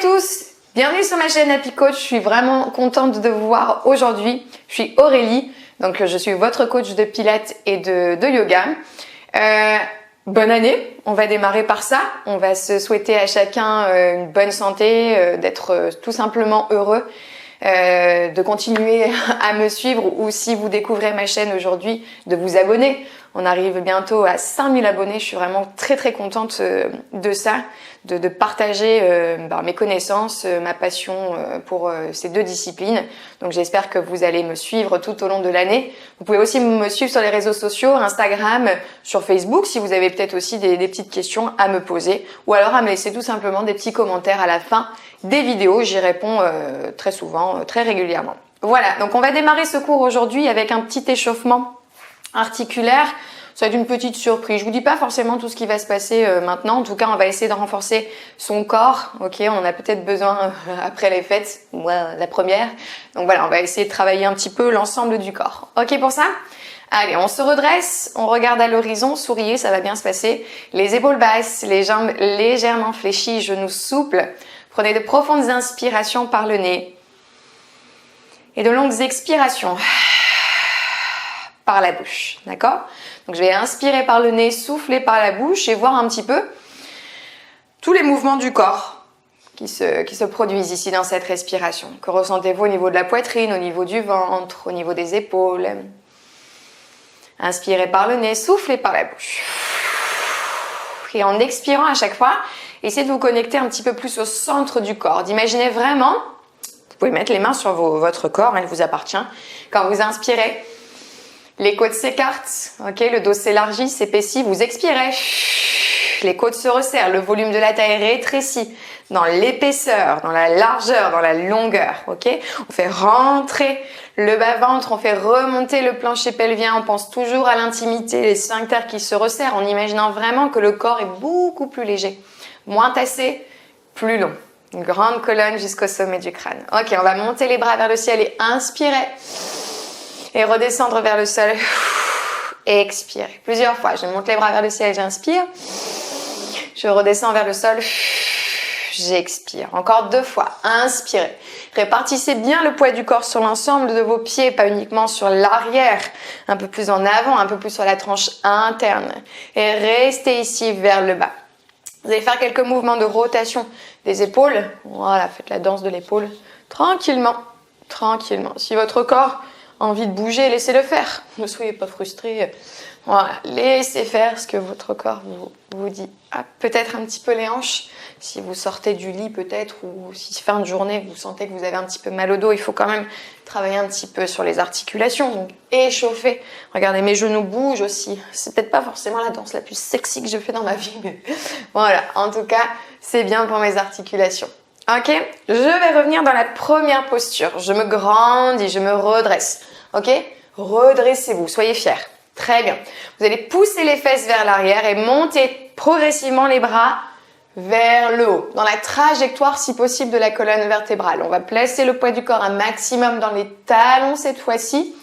tous, bienvenue sur ma chaîne Happy Coach. Je suis vraiment contente de vous voir aujourd'hui. Je suis Aurélie, donc je suis votre coach de pilates et de yoga. Bonne année, on va démarrer par ça. On va se souhaiter à chacun une bonne santé, d'être tout simplement heureux, de continuer à me suivre ou si vous découvrez ma chaîne aujourd'hui, de vous abonner. On arrive bientôt à 5000 abonnés, je suis vraiment très contente de ça, de partager mes connaissances, ma passion pour ces deux disciplines. Donc j'espère que vous allez me suivre tout au long de l'année. Vous pouvez aussi me suivre sur les réseaux sociaux, Instagram, sur Facebook, si vous avez peut-être aussi des petites questions à me poser ou alors à me laisser tout simplement des petits commentaires à la fin des vidéos. J'y réponds très souvent, très régulièrement. Voilà, donc on va démarrer ce cours aujourd'hui avec un petit échauffement articulaire. Ça va être une petite surprise. Je vous dis pas forcément tout ce qui va se passer maintenant. En tout cas, on va essayer de renforcer son corps. Ok, on en a peut-être besoin après les fêtes, moi la première. Donc voilà, on va essayer de travailler un petit peu l'ensemble du corps. Ok pour ça? Allez, on se redresse, on regarde à l'horizon, souriez, ça va bien se passer. Les épaules basses, les jambes légèrement fléchies, genoux souples. Prenez de profondes inspirations par le nez et de longues expirations par la bouche, d'accord? Donc je vais inspirer par le nez, souffler par la bouche et voir un petit peu tous les mouvements du corps qui se produisent ici dans cette respiration. Que ressentez-vous au niveau de la poitrine, au niveau du ventre, au niveau des épaules? Inspirez par le nez, soufflez par la bouche. Et en expirant à chaque fois, essayez de vous connecter un petit peu plus au centre du corps. D'imaginer vraiment, vous pouvez mettre les mains sur votre corps, il vous appartient. Quand vous inspirez, les côtes s'écartent, ok, le dos s'élargit, s'épaissit, vous expirez, les côtes se resserrent, le volume de la taille rétrécit dans l'épaisseur, dans la largeur, dans la longueur, ok. On fait rentrer le bas-ventre, on fait remonter le plancher pelvien, on pense toujours à l'intimité, les sphincters qui se resserrent en imaginant vraiment que le corps est beaucoup plus léger, moins tassé, plus long. Une grande colonne jusqu'au sommet du crâne. Ok, on va monter les bras vers le ciel et inspirer. Et redescendre vers le sol. Expirez. Plusieurs fois. Je monte les bras vers le ciel, j'inspire. Je redescends vers le sol. J'expire. Encore 2 fois. Inspirez. Répartissez bien le poids du corps sur l'ensemble de vos pieds, pas uniquement sur l'arrière. Un peu plus en avant, un peu plus sur la tranche interne. Et restez ici vers le bas. Vous allez faire quelques mouvements de rotation des épaules. Voilà, faites la danse de l'épaule. Tranquillement. Tranquillement. Si votre corps envie de bouger, laissez-le faire. Ne soyez pas frustrés. Voilà, laissez faire ce que votre corps vous dit. Ah, peut-être un petit peu les hanches. Si vous sortez du lit peut-être ou si fin de journée vous sentez que vous avez un petit peu mal au dos, il faut quand même travailler un petit peu sur les articulations. Donc échauffer. Regardez, mes genoux bougent aussi. C'est peut-être pas forcément la danse la plus sexy que je fais dans ma vie, mais voilà. En tout cas, c'est bien pour mes articulations. Ok, je vais revenir dans la première posture. Je me grandis, je me redresse. Ok, redressez-vous, soyez fiers. Très bien. Vous allez pousser les fesses vers l'arrière et monter progressivement les bras vers le haut, dans la trajectoire si possible de la colonne vertébrale. On va placer le poids du corps un maximum dans les talons cette fois-ci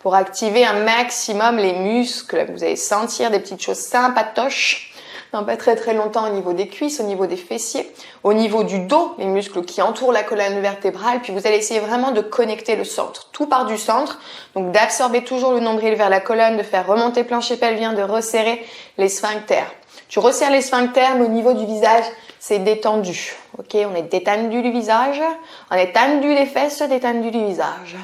pour activer un maximum les muscles. Vous allez sentir des petites choses sympatoches. Non, pas très longtemps au niveau des cuisses, au niveau des fessiers, au niveau du dos, les muscles qui entourent la colonne vertébrale. Puis vous allez essayer vraiment de connecter le centre. Tout part du centre. Donc d'absorber toujours le nombril vers la colonne, de faire remonter le plancher pelvien, de resserrer les sphincters. Tu resserres les sphincters, mais au niveau du visage, c'est détendu. Ok, on est détendu du visage. On est tendu les fesses, détendu du visage.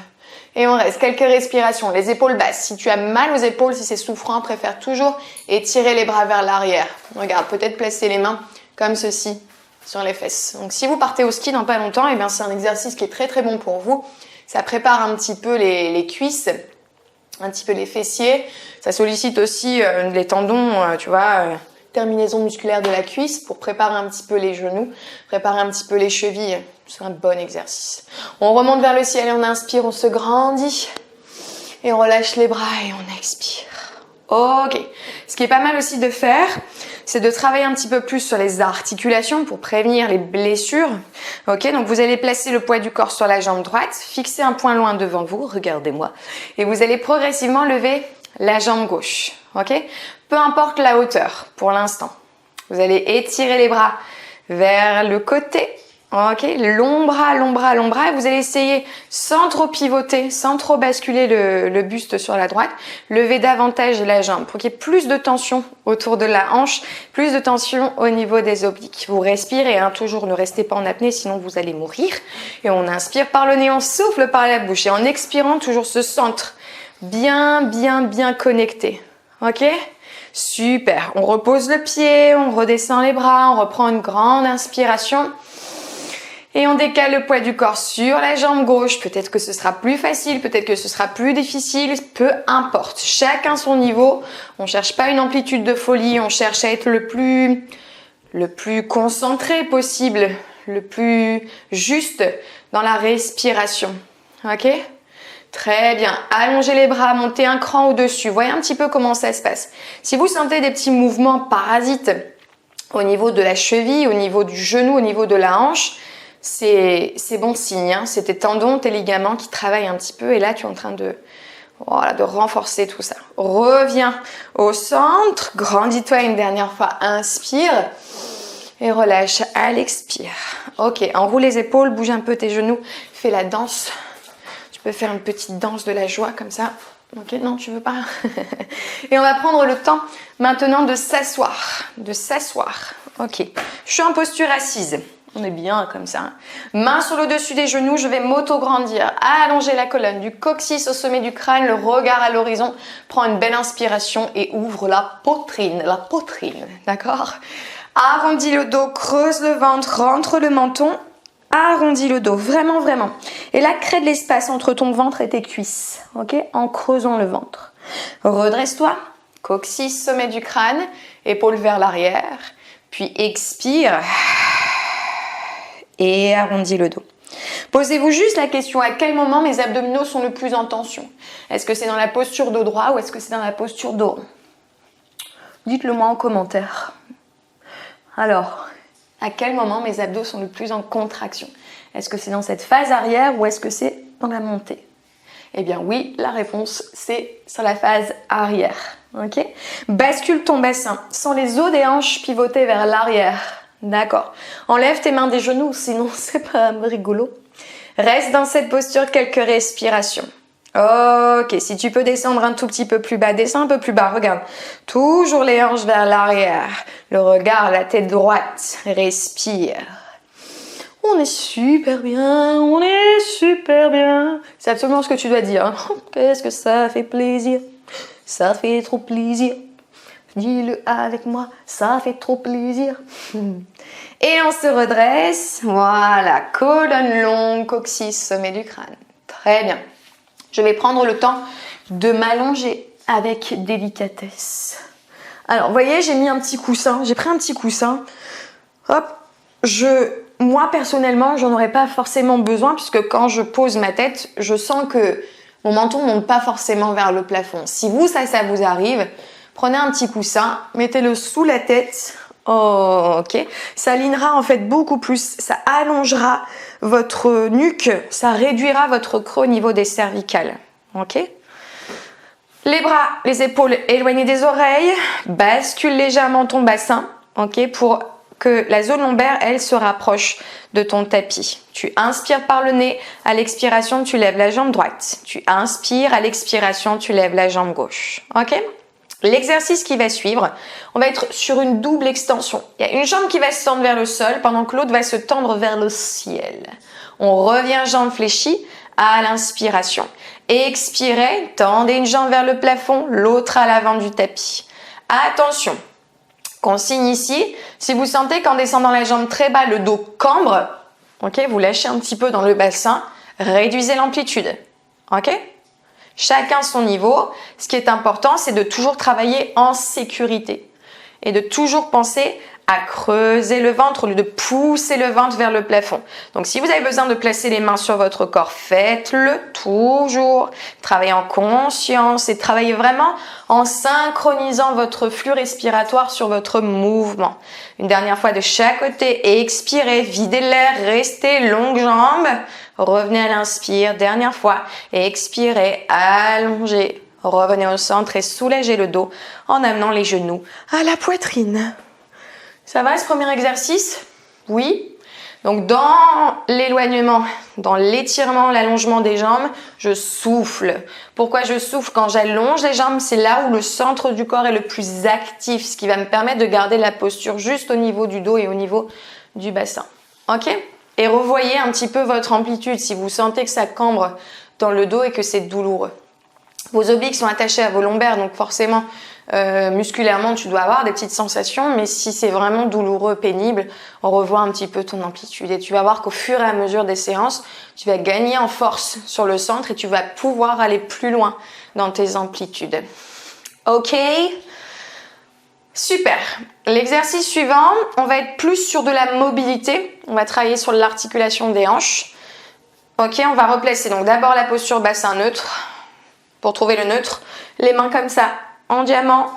Et on reste quelques respirations. Les épaules basses. Si tu as mal aux épaules, si c'est souffrant, préfère toujours étirer les bras vers l'arrière. Regarde, peut-être placer les mains comme ceci sur les fesses. Donc si vous partez au ski dans pas longtemps, eh c'est un exercice qui est très bon pour vous. Ça prépare un petit peu les cuisses, un petit peu les fessiers. Ça sollicite aussi les tendons, tu vois, terminaison musculaire de la cuisse pour préparer un petit peu les genoux, préparer un petit peu les chevilles. C'est un bon exercice. On remonte vers le ciel et on inspire, on se grandit. Et on relâche les bras et on expire. Ok. Ce qui est pas mal aussi de faire, c'est de travailler un petit peu plus sur les articulations pour prévenir les blessures. Ok, donc vous allez placer le poids du corps sur la jambe droite, fixer un point loin devant vous, regardez-moi, et vous allez progressivement lever la jambe gauche. Ok, peu importe la hauteur pour l'instant. Vous allez étirer les bras vers le côté Ok, long bras, long bras, long bras. Et vous allez essayer sans trop pivoter, sans trop basculer le buste sur la droite. Lever davantage la jambe pour qu'il y ait plus de tension autour de la hanche, plus de tension au niveau des obliques. Vous respirez, hein, toujours ne restez pas en apnée, sinon vous allez mourir. Et on inspire par le nez, on souffle par la bouche. Et en expirant, toujours ce centre bien, bien, bien connecté. Ok ? Super. On repose le pied, on redescend les bras, on reprend une grande inspiration. Et on décale le poids du corps sur la jambe gauche. Peut-être que ce sera plus facile, peut-être que ce sera plus difficile, peu importe. Chacun son niveau. On ne cherche pas une amplitude de folie, on cherche à être le plus concentré possible, le plus juste dans la respiration. Ok ? Très bien. Allongez les bras, montez un cran au-dessus. Voyez un petit peu comment ça se passe. Si vous sentez des petits mouvements parasites au niveau de la cheville, au niveau du genou, au niveau de la hanche, c'est bon signe, hein. C'est tes tendons, tes ligaments qui travaillent un petit peu et là tu es en train de renforcer tout ça. Reviens au centre, grandis-toi une dernière fois, inspire et relâche à l'expire. Ok, enroule les épaules, bouge un peu tes genoux, fais la danse. Tu peux faire une petite danse de la joie comme ça. Ok, non, tu veux pas. Et on va prendre le temps maintenant de s'asseoir. Ok, je suis en posture assise. On est bien comme ça. Main sur le dessus des genoux, je vais m'auto-grandir. Allonger la colonne, du coccyx au sommet du crâne, le regard à l'horizon. Prends une belle inspiration et ouvre la poitrine. D'accord ? Arrondis le dos, creuse le ventre, rentre le menton. Arrondis le dos, vraiment, vraiment. Et là, crée de l'espace entre ton ventre et tes cuisses. Ok ? En creusant le ventre. Redresse-toi. Coccyx, sommet du crâne. Épaules vers l'arrière. Puis expire. Et arrondis le dos. Posez-vous juste la question, à quel moment mes abdominaux sont le plus en tension? Est-ce que c'est dans la posture dos droit ou est-ce que c'est dans la posture dos rond? Dites-le moi en commentaire. Alors, à quel moment mes abdos sont le plus en contraction? Est-ce que c'est dans cette phase arrière ou est-ce que c'est dans la montée? Eh bien oui, la réponse c'est sur la phase arrière. Ok? Bascule ton bassin sans les os des hanches pivoter vers l'arrière. D'accord. Enlève tes mains des genoux, sinon c'est pas rigolo. Reste dans cette posture quelques respirations. Ok, si tu peux descendre un tout petit peu plus bas, descends un peu plus bas, regarde. Toujours les hanches vers l'arrière. Le regard, la tête droite. Respire. On est super bien, C'est absolument ce que tu dois dire. Qu'est-ce que ça fait plaisir. Ça fait trop plaisir. Dis-le avec moi, ça fait trop plaisir. Et on se redresse. Voilà, colonne longue, coccyx, sommet du crâne. Très bien. Je vais prendre le temps de m'allonger avec délicatesse. Alors, vous voyez, j'ai mis un petit coussin. J'ai pris un petit coussin. Hop, moi, personnellement, j'en aurais pas forcément besoin puisque quand je pose ma tête, je sens que mon menton ne monte pas forcément vers le plafond. Si vous, ça vous arrive, prenez un petit coussin, mettez-le sous la tête. Oh, ok. Ça alignera en fait beaucoup plus. Ça allongera votre nuque. Ça réduira votre creux au niveau des cervicales. Ok. Les bras, les épaules éloignés des oreilles. Bascule légèrement ton bassin. Ok. Pour que la zone lombaire, elle, se rapproche de ton tapis. Tu inspires par le nez. À l'expiration, tu lèves la jambe droite. Tu inspires. À l'expiration, tu lèves la jambe gauche. Ok. L'exercice qui va suivre, on va être sur une double extension. Il y a une jambe qui va se tendre vers le sol pendant que l'autre va se tendre vers le ciel. On revient jambe fléchie à l'inspiration. Expirez, tendez une jambe vers le plafond, l'autre à l'avant du tapis. Attention, consigne ici, si vous sentez qu'en descendant la jambe très bas, le dos cambre, ok, vous lâchez un petit peu dans le bassin, réduisez l'amplitude. Ok ? Chacun son niveau. Ce qui est important, c'est de toujours travailler en sécurité et de toujours penser à creuser le ventre au lieu de pousser le ventre vers le plafond. Donc, si vous avez besoin de placer les mains sur votre corps, faites-le toujours. Travaillez en conscience et travaillez vraiment en synchronisant votre flux respiratoire sur votre mouvement. Une dernière fois de chaque côté, expirez, videz l'air, restez longue jambe. Revenez à l'inspire, dernière fois, et expirez, allongez. Revenez au centre et soulagez le dos en amenant les genoux à la poitrine. Ça va ce premier exercice? Oui. Donc dans l'éloignement, dans l'étirement, l'allongement des jambes, je souffle. Pourquoi je souffle? Quand j'allonge les jambes, c'est là où le centre du corps est le plus actif, ce qui va me permettre de garder la posture juste au niveau du dos et au niveau du bassin. Ok? Et revoyez un petit peu votre amplitude si vous sentez que ça cambre dans le dos et que c'est douloureux. Vos obliques sont attachés à vos lombaires, donc forcément, musculairement, tu dois avoir des petites sensations, mais si c'est vraiment douloureux, pénible, on revoit un petit peu ton amplitude. Et tu vas voir qu'au fur et à mesure des séances, tu vas gagner en force sur le centre et tu vas pouvoir aller plus loin dans tes amplitudes. Ok? Super. L'exercice suivant, on va être plus sur de la mobilité. On va travailler sur l'articulation des hanches. Ok, on va replacer donc d'abord la posture bassin neutre. Pour trouver le neutre, les mains comme ça, en diamant,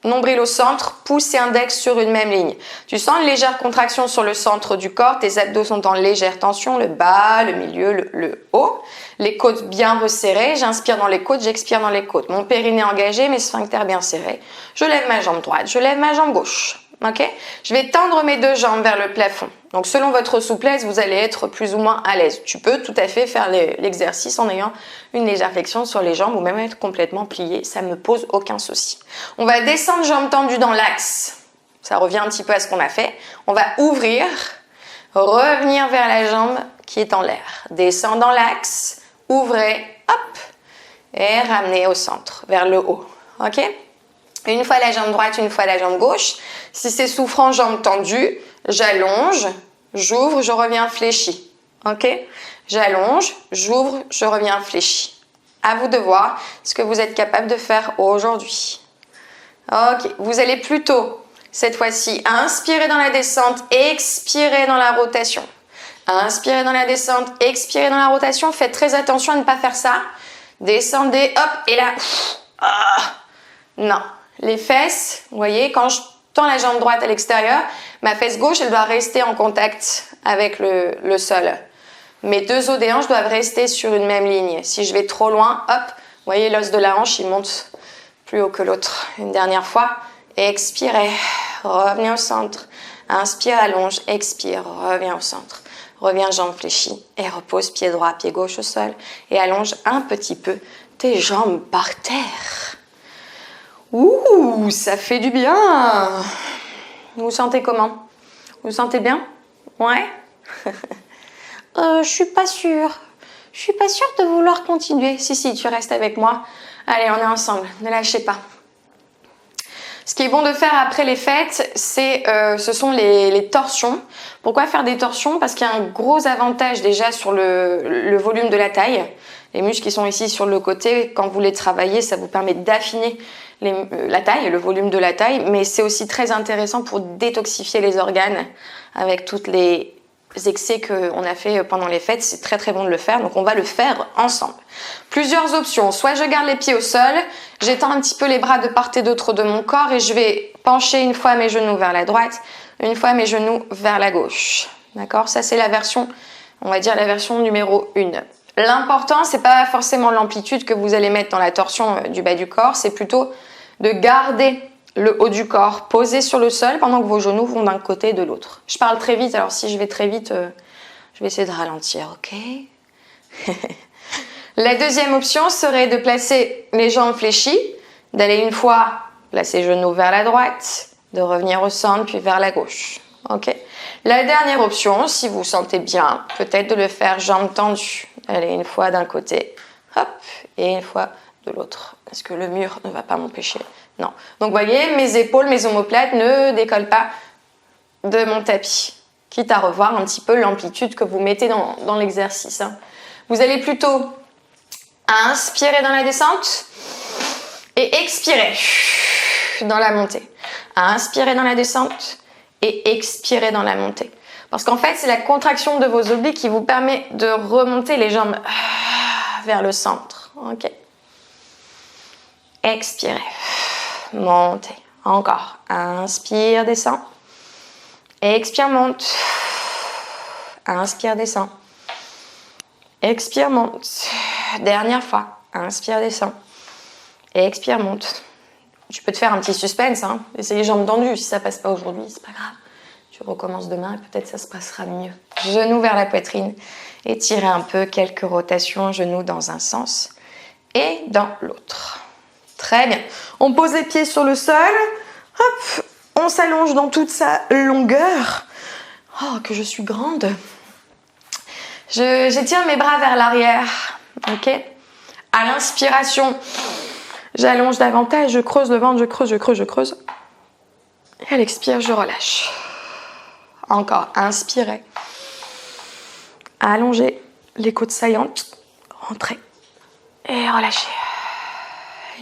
nombril au centre, pouce et index sur une même ligne. Tu sens une légère contraction sur le centre du corps, tes abdos sont en légère tension, le bas, le milieu, le haut. Les côtes bien resserrées, j'inspire dans les côtes, j'expire dans les côtes. Mon périnée engagé, mes sphincters bien serrés. Je lève ma jambe droite, je lève ma jambe gauche. Ok? Je vais tendre mes deux jambes vers le plafond. Donc selon votre souplesse, vous allez être plus ou moins à l'aise. Tu peux tout à fait faire l'exercice en ayant une légère flexion sur les jambes ou même être complètement plié. Ça ne me pose aucun souci. On va descendre jambes tendues dans l'axe. Ça revient un petit peu à ce qu'on a fait. On va ouvrir, revenir vers la jambe qui est en l'air. Descendre dans l'axe, ouvrez, hop, et ramenez au centre, vers le haut. Ok? Une fois la jambe droite, une fois la jambe gauche. Si c'est souffrant, jambe tendue, j'allonge, j'ouvre, je reviens fléchi. Ok? J'allonge, j'ouvre, je reviens fléchi. À vous de voir ce que vous êtes capable de faire aujourd'hui. Ok, vous allez plutôt, cette fois-ci, inspirer dans la descente, expirer dans la rotation. Inspirez dans la descente, expirez dans la rotation. Faites très attention à ne pas faire ça. Descendez, hop, et là, non. Les fesses, vous voyez, quand je tends la jambe droite à l'extérieur, ma fesse gauche, elle doit rester en contact avec le sol. Mes deux os des hanches doivent rester sur une même ligne. Si je vais trop loin, hop, vous voyez, l'os de la hanche, il monte plus haut que l'autre. Une dernière fois, expirez, revenez au centre. Inspire, allonge, expire, reviens au centre. Reviens, jambe fléchie et repose pied droit, pied gauche au sol et allonge un petit peu tes jambes par terre. Ouh, ça fait du bien. Vous vous sentez comment? Vous vous sentez bien? Ouais. Je suis pas sûre. Je suis pas sûre de vouloir continuer. Si, tu restes avec moi. Allez, on est ensemble. Ne lâchez pas. Ce qui est bon de faire après les fêtes, ce sont les torsions. Pourquoi faire des torsions? Parce qu'il y a un gros avantage déjà sur le volume de la taille. Les muscles qui sont ici sur le côté, quand vous les travaillez, ça vous permet d'affiner la taille, le volume de la taille, mais c'est aussi très intéressant pour détoxifier les organes avec toutes les excès qu'on a fait pendant les fêtes. C'est très très bon de le faire, donc on va le faire ensemble. Plusieurs options, soit je garde les pieds au sol, j'étends un petit peu les bras de part et d'autre de mon corps et je vais pencher une fois mes genoux vers la droite, une fois mes genoux vers la gauche. D'accord? Ça c'est la version, on va dire la version numéro 1. L'important, c'est pas forcément l'amplitude que vous allez mettre dans la torsion du bas du corps, c'est plutôt de garder le haut du corps posé sur le sol pendant que vos genoux vont d'un côté et de l'autre. Je parle très vite, alors si je vais très vite, je vais essayer de ralentir, ok? La deuxième option serait de placer les jambes fléchies, d'aller une fois placer genoux vers la droite, de revenir au centre puis vers la gauche, ok? La dernière option, si vous sentez bien, peut-être de le faire jambes tendues. Allez, une fois d'un côté, hop, et une fois de l'autre. Est-ce que le mur ne va pas m'empêcher? Non. Donc, vous voyez, mes épaules, mes omoplates ne décollent pas de mon tapis. Quitte à revoir un petit peu l'amplitude que vous mettez dans l'exercice. Hein. Vous allez plutôt inspirer dans la descente et expirer dans la montée. Inspirer dans la descente et expirer dans la montée. Parce qu'en fait, c'est la contraction de vos obliques qui vous permet de remonter les jambes vers le centre. Ok. Expirez. Montez. Encore. Inspire, descend. Expire, monte. Inspire, descend. Expire, monte. Dernière fois. Inspire, descend. Expire, monte. Tu peux te faire un petit suspense. Hein. Essayer les jambes tendues. Si ça passe pas aujourd'hui, c'est pas grave. Tu recommences demain et peut-être ça se passera mieux. Genoux vers la poitrine. Étirez un peu, quelques rotations, genoux dans un sens et dans l'autre. Très bien. On pose les pieds sur le sol. Hop, on s'allonge dans toute sa longueur. Oh, que je suis grande. J'étire mes bras vers l'arrière. Ok. À l'inspiration, j'allonge davantage, je creuse le ventre, je creuse, je creuse, je creuse. Et à l'expire, je relâche. Encore, inspirez. Allongez les côtes saillantes. Rentrez. Et relâchez.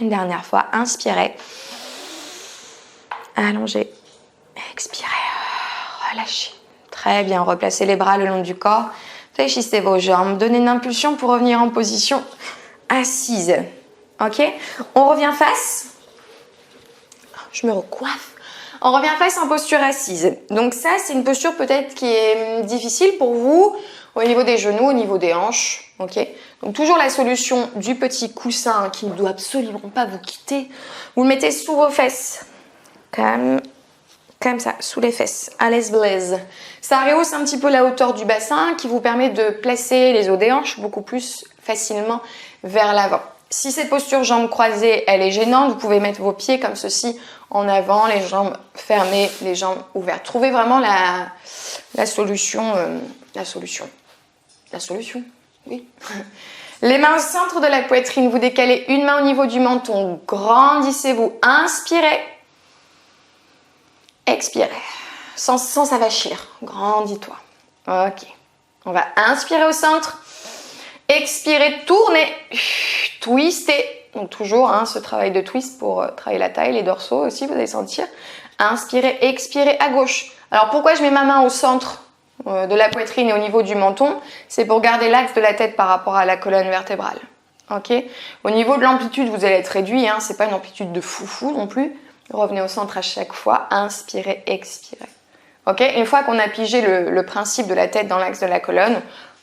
Une dernière fois, inspirez. Allongez. Expirez. Relâchez. Très bien, replacez les bras le long du corps. Fléchissez vos jambes. Donnez une impulsion pour revenir en position assise. Ok? On revient face. Je me recoiffe. On revient face en posture assise. Donc ça, c'est une posture peut-être qui est difficile pour vous au niveau des genoux, au niveau des hanches. Ok? Donc toujours la solution du petit coussin qui ne doit absolument pas vous quitter. Vous le mettez sous vos fesses. Comme ça, sous les fesses, à l'aise blaise. Ça rehausse un petit peu la hauteur du bassin qui vous permet de placer les os des hanches beaucoup plus facilement vers l'avant. Si cette posture jambes croisées, elle est gênante, vous pouvez mettre vos pieds comme ceci en avant, les jambes fermées, les jambes ouvertes. Trouvez vraiment la solution. La solution, oui. Les mains au centre de la poitrine, vous décalez une main au niveau du menton, grandissez-vous, inspirez. Expirez, sans s'avachir, grandis-toi. Ok, on va inspirer au centre, expirer, tourner, twister. Donc toujours ce travail de twist pour travailler la taille, les dorsaux aussi, vous allez sentir. Inspirez, expirez à gauche. Alors pourquoi je mets ma main au centre de la poitrine et au niveau du menton? C'est pour garder l'axe de la tête par rapport à la colonne vertébrale. Ok. Au niveau de l'amplitude, vous allez être réduit, c'est pas une amplitude de foufou non plus. Revenez au centre à chaque fois, inspirez, expirez. Ok, une fois qu'on a pigé le principe de la tête dans l'axe de la colonne,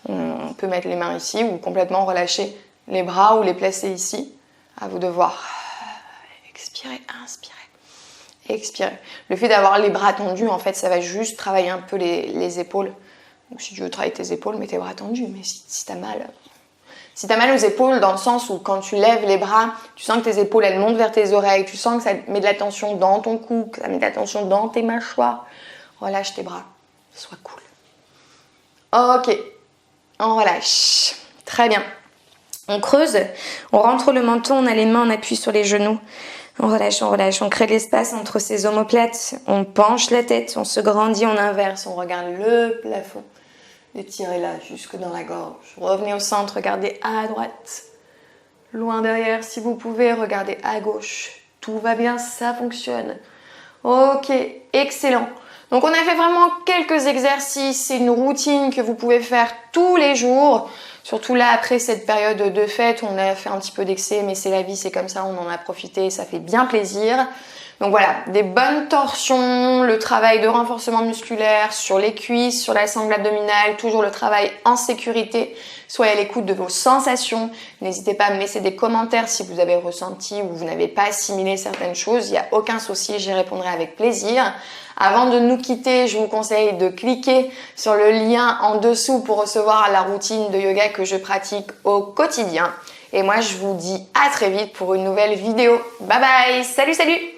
on peut mettre les mains ici ou complètement relâcher les bras ou les placer ici. À vous de voir. Expirez, inspirez, expirez. Le fait d'avoir les bras tendus, en fait, ça va juste travailler un peu les épaules. Donc si tu veux travailler tes épaules, mets tes bras tendus. Mais si t'as mal... Si tu as mal aux épaules, dans le sens où quand tu lèves les bras, tu sens que tes épaules, elles montent vers tes oreilles, tu sens que ça met de la tension dans ton cou, que ça met de la tension dans tes mâchoires, relâche tes bras, sois cool. Ok, on relâche. Très bien. On creuse, on rentre le menton, on a les mains, on appuie sur les genoux. On relâche, on crée de l'espace entre ses omoplates, on penche la tête, on se grandit, on inverse, on regarde le plafond. Étirez-la jusque dans la gorge. Revenez au centre, regardez à droite. Loin derrière, si vous pouvez, regardez à gauche. Tout va bien, ça fonctionne. Ok, excellent. Donc on a fait vraiment quelques exercices. C'est une routine que vous pouvez faire tous les jours. Surtout là, après cette période de fête, on a fait un petit peu d'excès, mais c'est la vie, c'est comme ça, on en a profité, ça fait bien plaisir. Donc voilà, des bonnes torsions, le travail de renforcement musculaire sur les cuisses, sur la sangle abdominale, toujours le travail en sécurité. Soyez à l'écoute de vos sensations. N'hésitez pas à me laisser des commentaires si vous avez ressenti ou vous n'avez pas assimilé certaines choses. Il n'y a aucun souci, j'y répondrai avec plaisir. Avant de nous quitter, je vous conseille de cliquer sur le lien en dessous pour recevoir la routine de yoga que je pratique au quotidien. Et moi, je vous dis à très vite pour une nouvelle vidéo. Bye bye, salut salut!